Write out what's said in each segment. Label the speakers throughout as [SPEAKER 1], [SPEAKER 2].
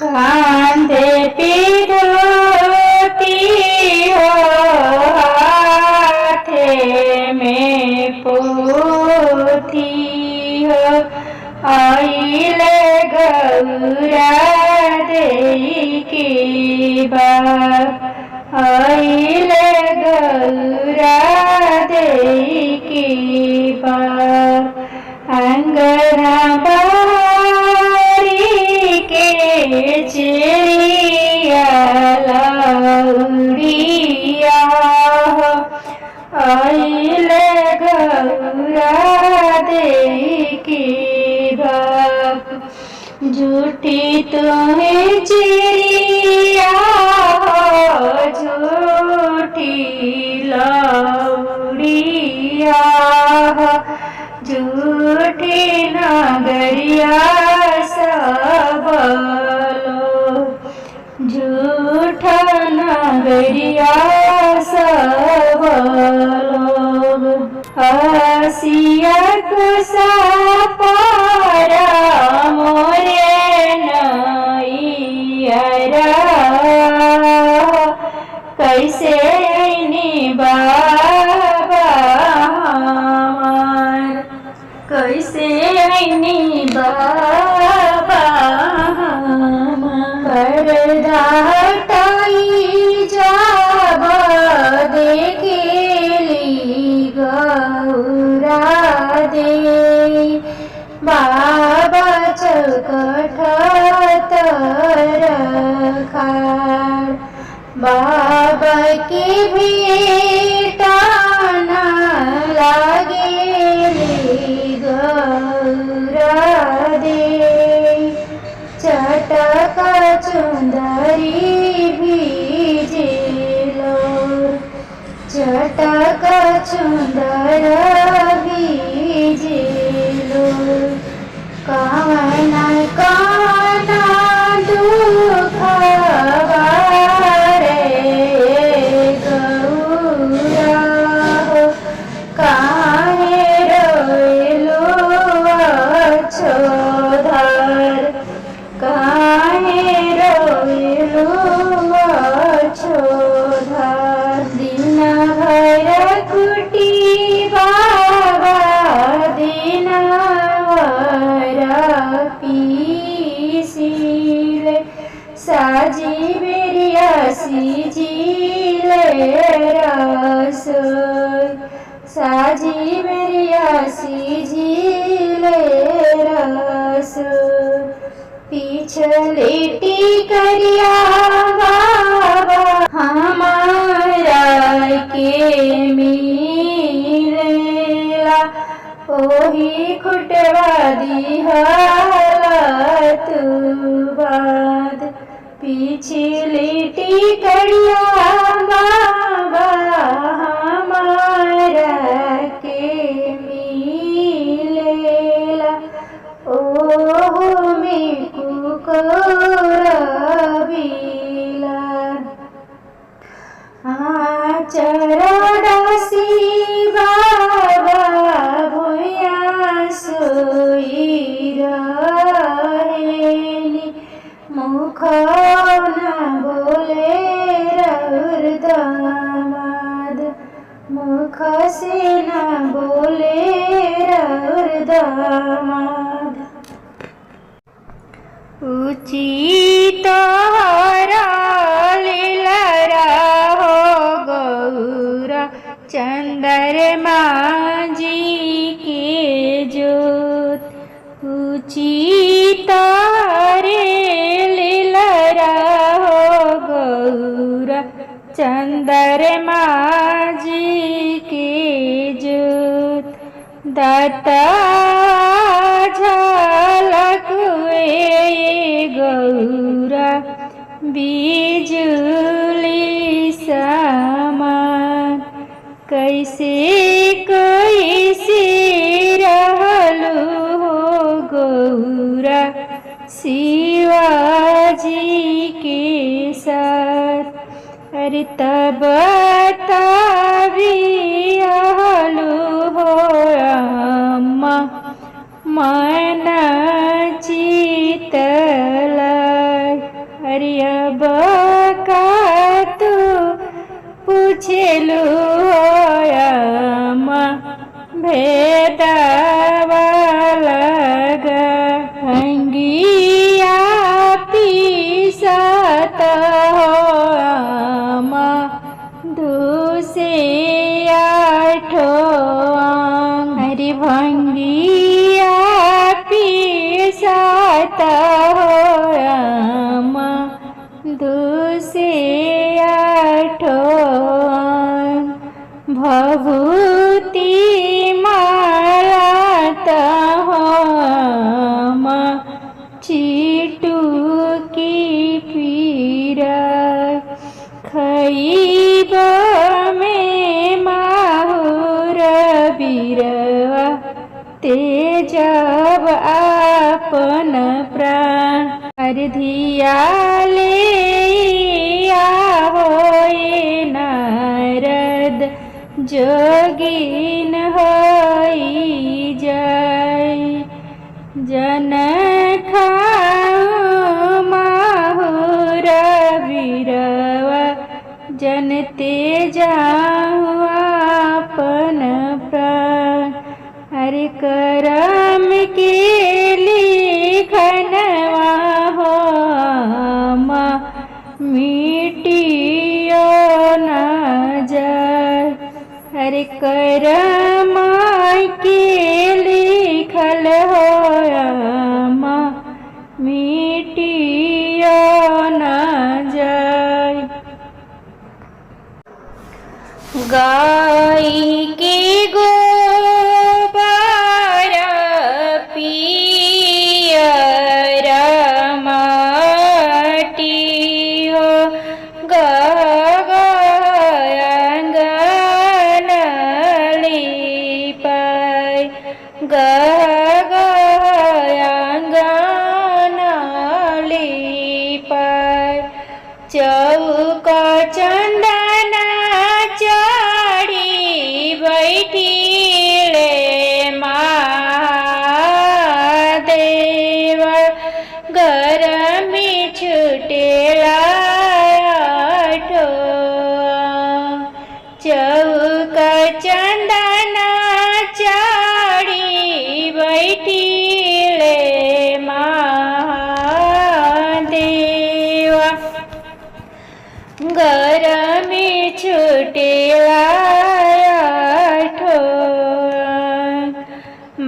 [SPEAKER 1] कांधे पे धोती हो, हाथे में पोथी हो, आइले गौरा देई की बाप, आइले गौरा देई की बाप। अंगना बारी के चिड़िया लौड़िया हो, आइले गौरा देई की बाप। झूठी तुम्हें चिड़िया हो, झूठी लौड़िया हो, झूठी नगरिया सब लोग, झूठा नगरिया सब लोग। हसिया कुसा पारा मोरे नैयरा, कैसे बाबा हमार, कैसे बाबा हमार। पर्दा हटाई जाब देखेली गौरा दे, बाबा चौखट तर खाड़, बाबा की भेटा न लागेली गौरा दे। चटक चुंदरी भीजेलो, चटक चुंदर भीजेलो, काना काना दुखवा रे गौरा हो, काहे रोएलो अछोधर, काहे रोएलो अछोधर। दिन भर कुटी बाबा, दिन भर पीसिले, साजी बेरिया सीजिले रसोई, साजी बेरिया सीजिले रसोई। पिछले टिकरिया बाबा हमारा के मिलेला, ओही खुटवा दिहला तू बाद। पिछले टिकरिया बाबा हमारा के मिलेला, ओहो में कुकोरबिला। चरडासी बाबा भुया सोई रहेनी, मुख न बोले रउर दामाद, मुख से न बोले रउर दामाद। ऊंची तोहरा लीलरा हो गौरा, चंद्रमा जी के जोत। ऊंची तारे लीलरा हो गौरा, चंद्रमा जी के जोत। दाता झलक गौरा, बिजुली समान, कैसे कैसे रहलू हो गौरा शिवाजी के साथ। अरे तब तभी आहलू हो अम्मा, मन चितला अरे अब का तू पूछेलू अम्मा भेदावा लगा भंगिया पीसत हो अम्मा दूसे आठो हरि भंगिया पीसत हो अम्मा दूसे आठो भभूति मालात हो अम्मा चीटू की पीरा खईब में माहुर बीरवा तेजब आपन प्राण अर्धिया ले आओ नारद जोगिन होई जाय जन खाऊं माहुर बीरवा जनते जाऊं आपन प्राण हरि करम के लिखनवा हो अम्मा मिटियो न जाय हरि करम के लिखल हो अम्मा मिटियो न जाय गाय के गोबर पियर माटी हो गंगन लिपाय गंगन लिपाय चौक चंदन चढ़ी बैठिले महादेव गरमी छुटेला आठो चौक चंदन चढ़ी बैठिले महादेव गरमी छुटेला आठो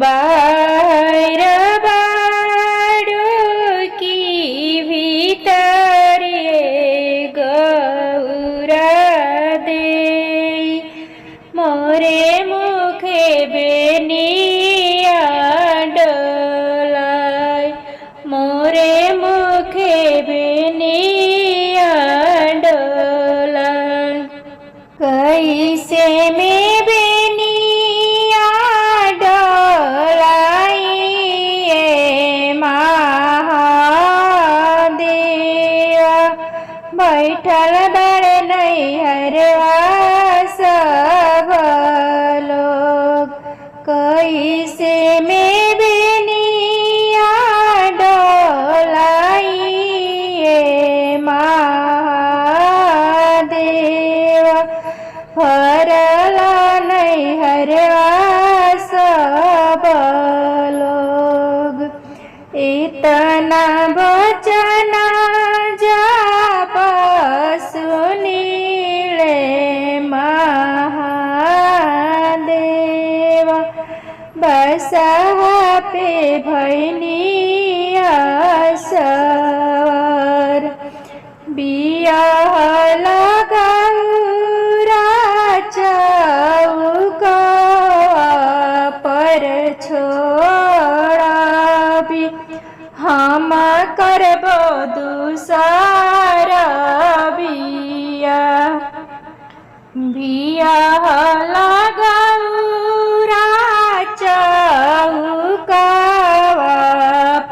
[SPEAKER 1] बाहर बाड़ू की भीतर गौरा दे मोरे मुखे बेनिया डोलाय मोरे मुखे बेनिया डोलाय कैसे में बेनिया डोलाई महादेव बैठल बड़ नैहरवा सब लोग कैसे में बेनिया डोलाई महादेव फरला नैहरवा सब लोग इतना बचना जाप सुनीले महादेव बसहा पे भैनिया सवार बियाह लगौरा चौका पर छोड़ाबी हम करबो दूसरा बियाह लगौरा चौका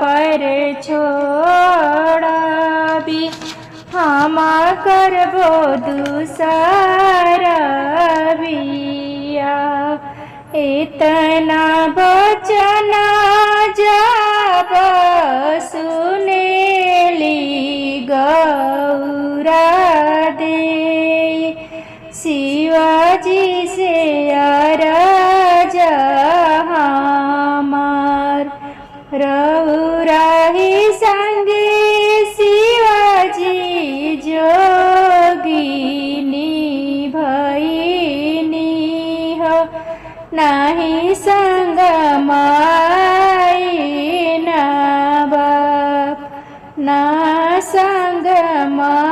[SPEAKER 1] पर छोड़ाबी हम करबो दूसरा बियाह इतना बचना जब सुनेली गौरा दे शिवाजी से अरज हमार रउरा ही संगे शिवाजी जोगिनी भईनी हो नाही संग माई ना बाप ना संग माई